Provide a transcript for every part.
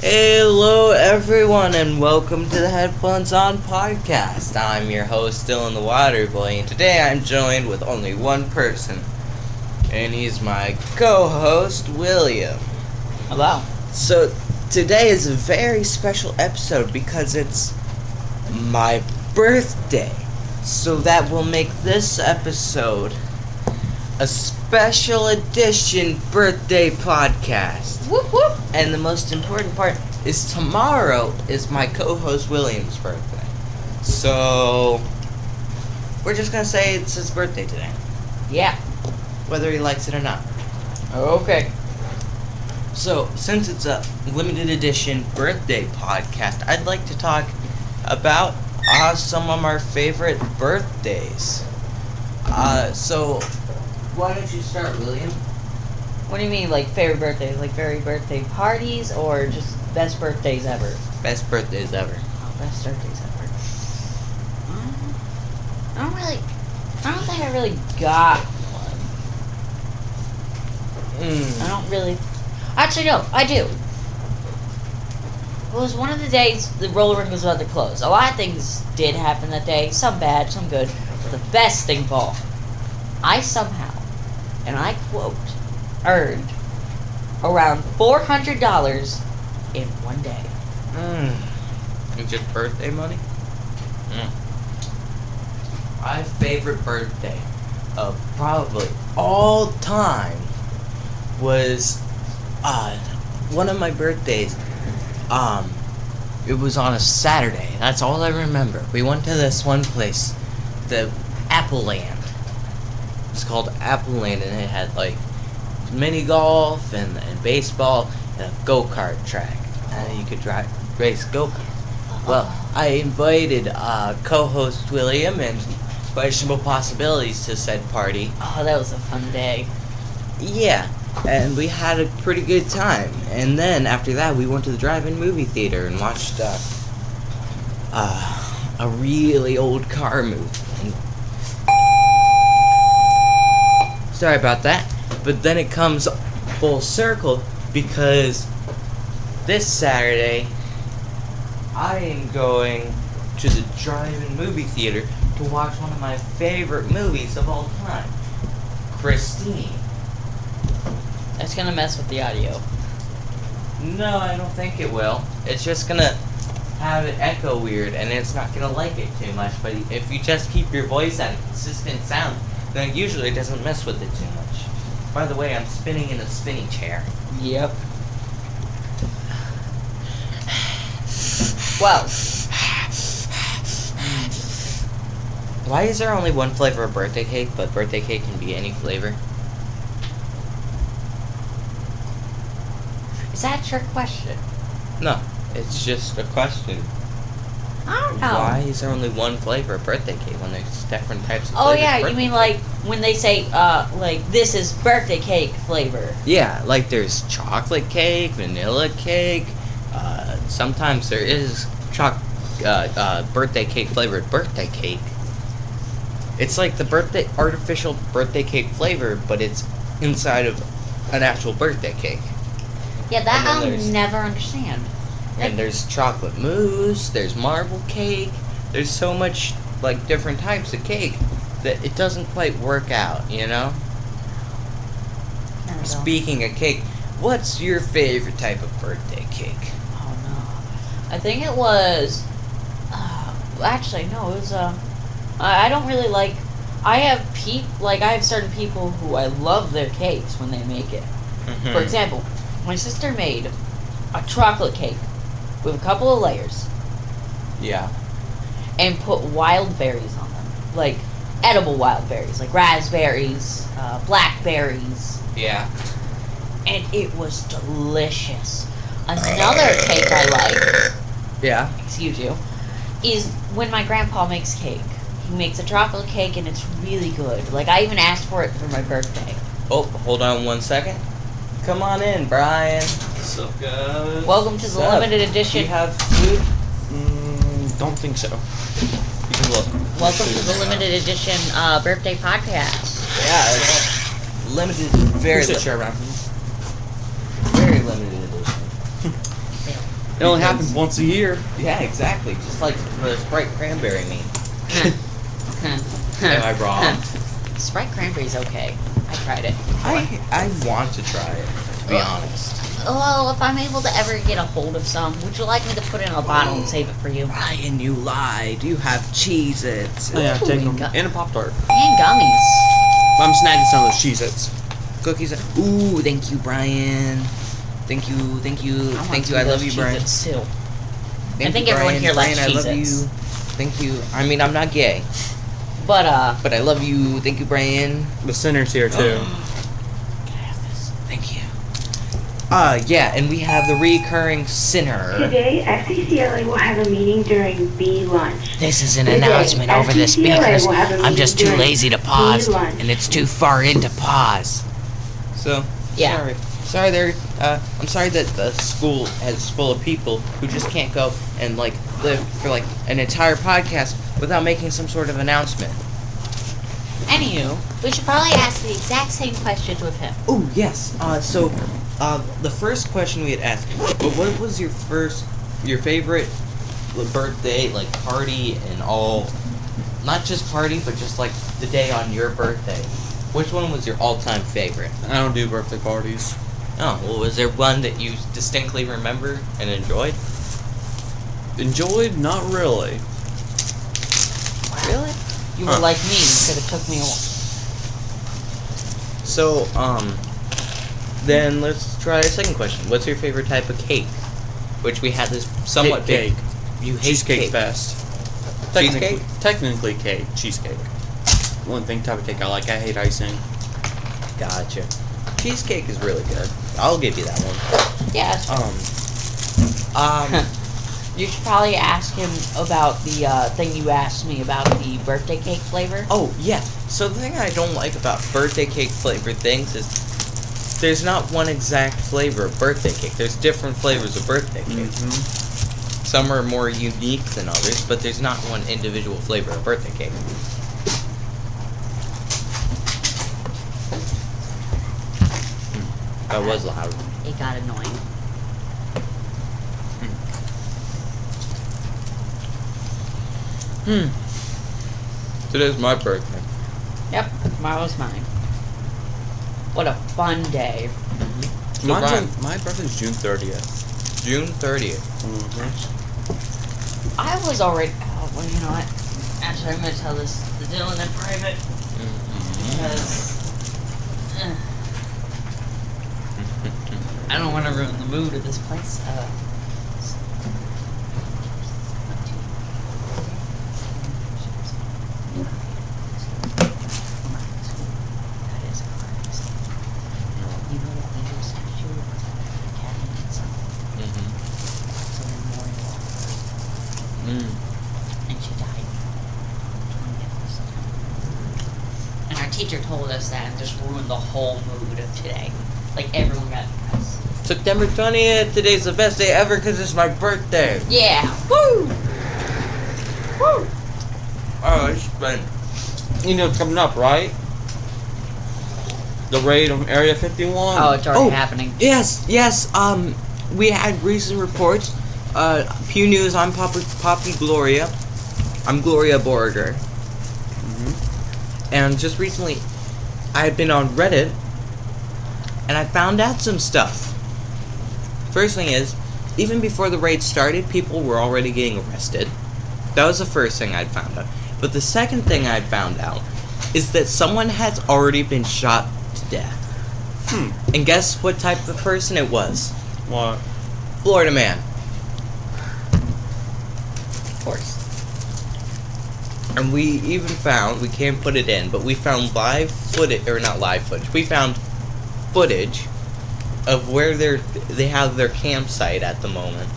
Hello everyone and welcome to the Headphones On podcast. I'm your host Dylan the Water Boy, and today I'm joined with only one person, and he's my co-host William. Hello. So today is a very special episode because it's my birthday. So that will make this episode a special edition birthday podcast. Whoop whoop. And the most important part is tomorrow is my co-host William's birthday. So we're just gonna say it's his birthday today, Yeah. whether he likes it or not. Okay. So since it's a limited edition birthday podcast, I'd like to talk about some of our favorite birthdays. So why don't you start, William? What do you mean, like favorite birthdays? Like very birthday parties or just best birthdays ever? Best birthdays ever. Oh, best birthdays ever. I don't think I really got one. I don't really. Actually, no, I do. It was one of the days the roller rink was about to close. A lot of things did happen that day. Some bad, some good. But the best thing of all, I somehow, and I quote, earned around $400 in one day. And just birthday money? My favorite birthday of probably all time was one of my birthdays. It was on a Saturday. That's all I remember. We went to this one place, the Apple Land. It's called Apple Land, and it had like mini golf and baseball and a go-kart track, and you could race go-karts. Well, I invited co-host William and Questionable Possibilities to said party. Oh, that was a fun day. Yeah, and we had a pretty good time. And then after that, we went to the drive-in movie theater and watched a really old car movie. And sorry about that. But then it comes full circle because this Saturday I am going to the drive-in movie theater to watch one of my favorite movies of all time, Christine. That's gonna mess with the audio. No, I don't think it will. It's just gonna have it echo weird, and it's not gonna like it too much. But if you just keep your voice at a consistent sound, then it usually doesn't mess with it too much. By the way, I'm spinning in a spinny chair. Yep. Well. Why is there only one flavor of birthday cake, but birthday cake can be any flavor? Is that a trick question? No, it's just a question. I don't know. Why is there only one flavor of birthday cake when there's different types of Oh flavors yeah, of you birthday mean cake? like when they say like this is birthday cake flavor. Yeah, like there's chocolate cake, vanilla cake. Sometimes there is birthday cake flavored birthday cake. It's like the artificial birthday cake flavor, but it's inside of an actual birthday cake. Yeah, that And then I'll there's- never understand. And there's chocolate mousse, there's marble cake, there's so much, like, different types of cake that it doesn't quite work out, you know? There we go. Speaking of cake, what's your favorite type of birthday cake? Oh no. I think it was. Actually, no, it was. I don't really like. I have certain people who I love their cakes when they make it. Mm-hmm. For example, my sister made a chocolate cake with a couple of layers Yeah. and put wild berries on them, like edible wild berries, like raspberries, blackberries, Yeah. and it was delicious. Another cake I like. Yeah. Excuse you, is when my grandpa makes cake. He makes a chocolate cake and it's really good. Like, I even asked for it for my birthday. Oh, hold on 1 second. Come on in, Brian. What's up, guys? Welcome to the What's up? limited Do edition. you have food? Don't think so. You can look. Welcome to the limited edition birthday podcast. Yeah, it's limited, very Here's a limited. chair around. Very limited edition. It only happens once a year. Yeah, exactly. Just like the Sprite cranberry meme. Am I wrong? Sprite cranberry's okay. I tried it. I want to try it, to be honest. Well, if I'm able to ever get a hold of some, would you like me to put it in a bottle and save it for you? Ryan, you lied. You have Cheez-Its. Oh, yeah, Ooh, take them. gu- And a Pop-Tart. And gummies. I'm snagging some of those Cheez-Its. Cookies. Ooh, thank you, Brian. Thank you. I love you, Brian. Cheez-Its too. Thank I think you, everyone Brian. here likes Brian, I love you. Cheez-Its. Thank you. I mean, I'm not gay, But but I love you. Thank you, Brian. The Sinner's here, too. can I have this? Thank you. Yeah, and we have the recurring sinner. Today, FCCLA will have a meeting during B lunch. This is an Today, announcement over the FCCLA speakers. will have a I'm just too meeting lazy to during pause, B lunch. and it's too far in to pause. So, Yeah. sorry there. I'm sorry that the school is full of people who just can't go and like live for like an entire podcast without making some sort of announcement. Anywho, we should probably ask the exact same questions with him. Oh yes. The first question we had asked, what was your favorite birthday like party and all? Not just party, but just like the day on your birthday. Which one was your all-time favorite? I don't do birthday parties. Oh, well, was there one that you distinctly remember and enjoyed? Enjoyed? Not really. Really? You were Huh. like me. You could have took me. So, then let's try a second question. What's your favorite type of cake? Which we had this somewhat Cake. big. You hate Cheesecake cake. best. Cheesecake? Technically cake. Cheesecake. One thing type of cake I like. I hate icing. Gotcha. Cheesecake is really good. I'll give you that one. Yeah. That's fine. You should probably ask him about the thing you asked me about the birthday cake flavor. Oh, yeah. So the thing I don't like about birthday cake flavored things is there's not one exact flavor of birthday cake. There's different flavors of birthday cake. Mm-hmm. Some are more unique than others, but there's not one individual flavor of birthday cake. That was loud. It got annoying. Today's my birthday. Yep, tomorrow's mine. What a fun day. So Brian, My birthday's June 30th. June 30th. Mm-hmm. I was already. Oh, well, you know what? Actually, I'm gonna tell this to Dylan in private because I don't want to ruin the mood of this place. You know that we just statue of the academy and stuff. It's a memorial. And she died 20th of September. And our teacher told us that and just ruined the whole mood of today. Like, everyone got depressed. September 20th. Today's the best day ever because it's my birthday. Yeah! Woo! Woo! Oh, I spent. You know what's coming up, right? The raid on Area 51. Oh, it's already happening. Yes. We had recent reports. Pew News. I'm Poppy Gloria. I'm Gloria Borger. And just recently, I had been on Reddit, and I found out some stuff. First thing is, even before the raid started, people were already getting arrested. That was the first thing I'd found out. But the second thing I'd found out is that someone has already been shot to death. And guess what type of person it was? What? Florida man. Of course. And we even found, we can't put it in, but we found live footage, or not live footage, we found footage of where they have their campsite at the moment.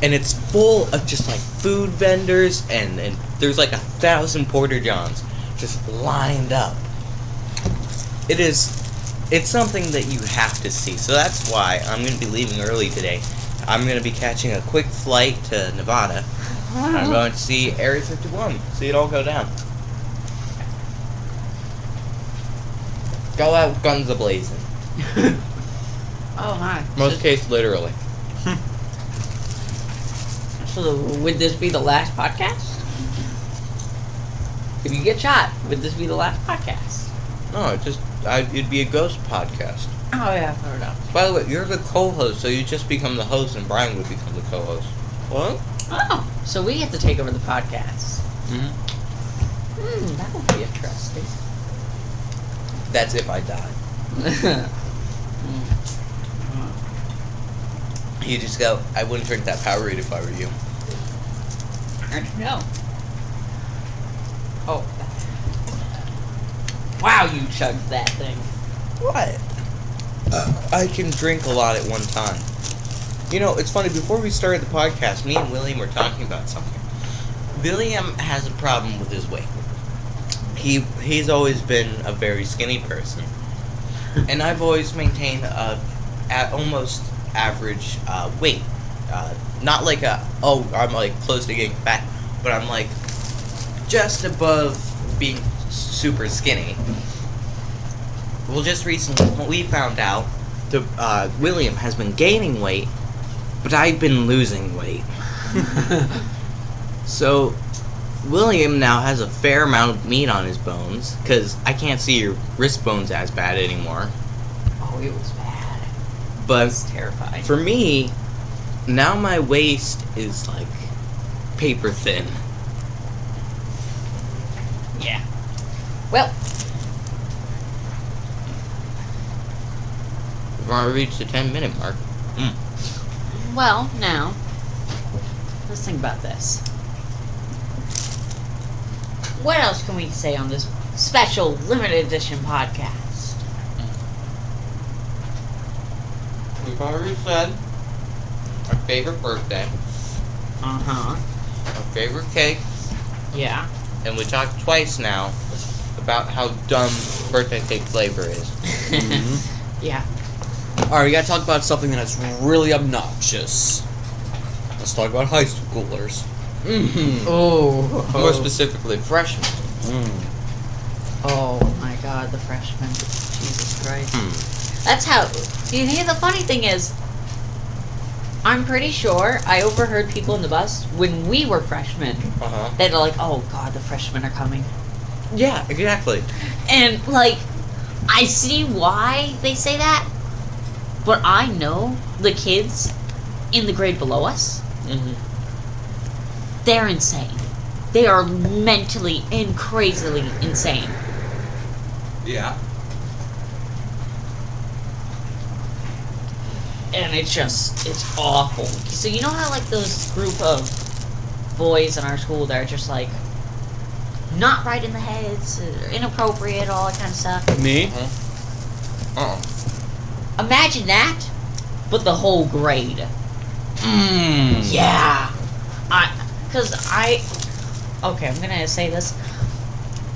And it's full of just like food vendors, and there's like 1,000 Porter Johns just lined up. It's something that you have to see. So that's why I'm going to be leaving early today. I'm going to be catching a quick flight to Nevada. I'm going to see Area 51. See it all go down. Go out guns a-blazing. Oh, my. Most case, literally. So, would this be the last podcast? If you get shot, would this be the last podcast? No, it'd be a ghost podcast. Oh, yeah, fair enough. By the way, you're the co-host, so you just become the host, and Brian would become the co-host. What? Oh, so we get to take over the podcast. Mm-hmm. That would be interesting. That's if I die. You just go, I wouldn't drink that Powerade if I were you. No. Oh. Wow, you chugged that thing. What? I can drink a lot at one time. You know, it's funny, before we started the podcast, me and William were talking about something. William has a problem with his weight. He's always been a very skinny person. And I've always maintained at almost average weight. Not like I'm like close to getting fat, but I'm like just above being super skinny. Well, just recently we found out that William has been gaining weight, but I've been losing weight. So William now has a fair amount of meat on his bones, because I can't see your wrist bones as bad anymore. Oh, it was bad. But It's terrifying. for me, now my waist is like paper thin. Yeah. Well, We've already reached the 10-minute mark. well, now, let's think about this. What else can we say on this special limited edition podcast? We've already said our favorite birthday, Uh-huh. our favorite cake, Yeah. and we talked twice now about how dumb birthday cake flavor is. Yeah. Alright, we gotta talk about something that's really obnoxious. Let's talk about high schoolers. Oh. More specifically, freshmen. Oh my god, the freshmen. Jesus Christ. Hmm. That's how. You hear the funny thing is, I'm pretty sure I overheard people in the bus when we were freshmen Uh-huh. that are like, oh god, the freshmen are coming. Yeah, exactly. And, like, I see why they say that, but I know the kids in the grade below us, they're insane. They are mentally and crazily insane. Yeah. And it's awful. So you know how, like, those group of boys in our school that are just, like, not right in the heads, inappropriate, all that kind of stuff? Me? Imagine that, but the whole grade. Yeah. Okay, I'm gonna say this.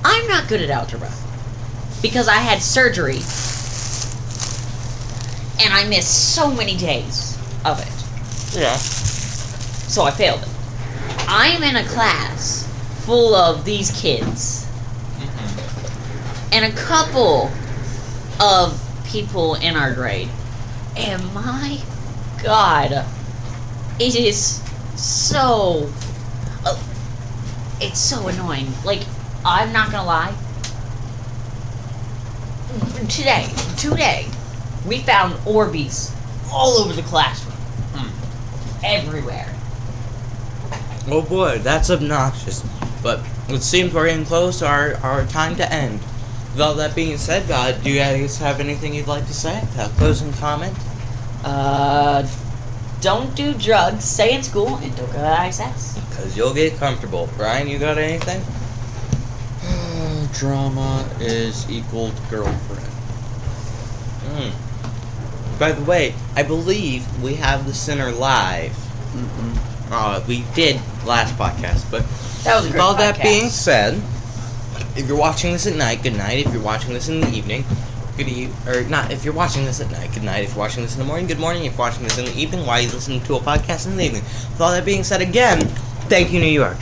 I'm not good at algebra. Because I had surgery. And I missed so many days of it. Yeah. So I failed it. I am in a class full of these kids. And a couple of people in our grade. And my God, it is so... it's so annoying. Like, I'm not gonna lie. Today, we found Orbeez all over the classroom. Everywhere. Oh boy, that's obnoxious. But it seems we're getting close to our time to end. With all that being said, do you guys have anything you'd like to say? A closing comment? Don't do drugs, stay in school, and don't go to ISS. Because you'll get comfortable. Brian, you got anything? Drama is equal to girlfriend. By the way, I believe we have the Sinner live. We did last podcast, but That was a with great all that podcast. being said, if you're watching this at night, good night. If you're watching this in the evening, if you're watching this at night, good night. If you're watching this in the morning, good morning. If you're watching this in the evening, why are you listening to a podcast in the evening? With all that being said, again, thank you, New York.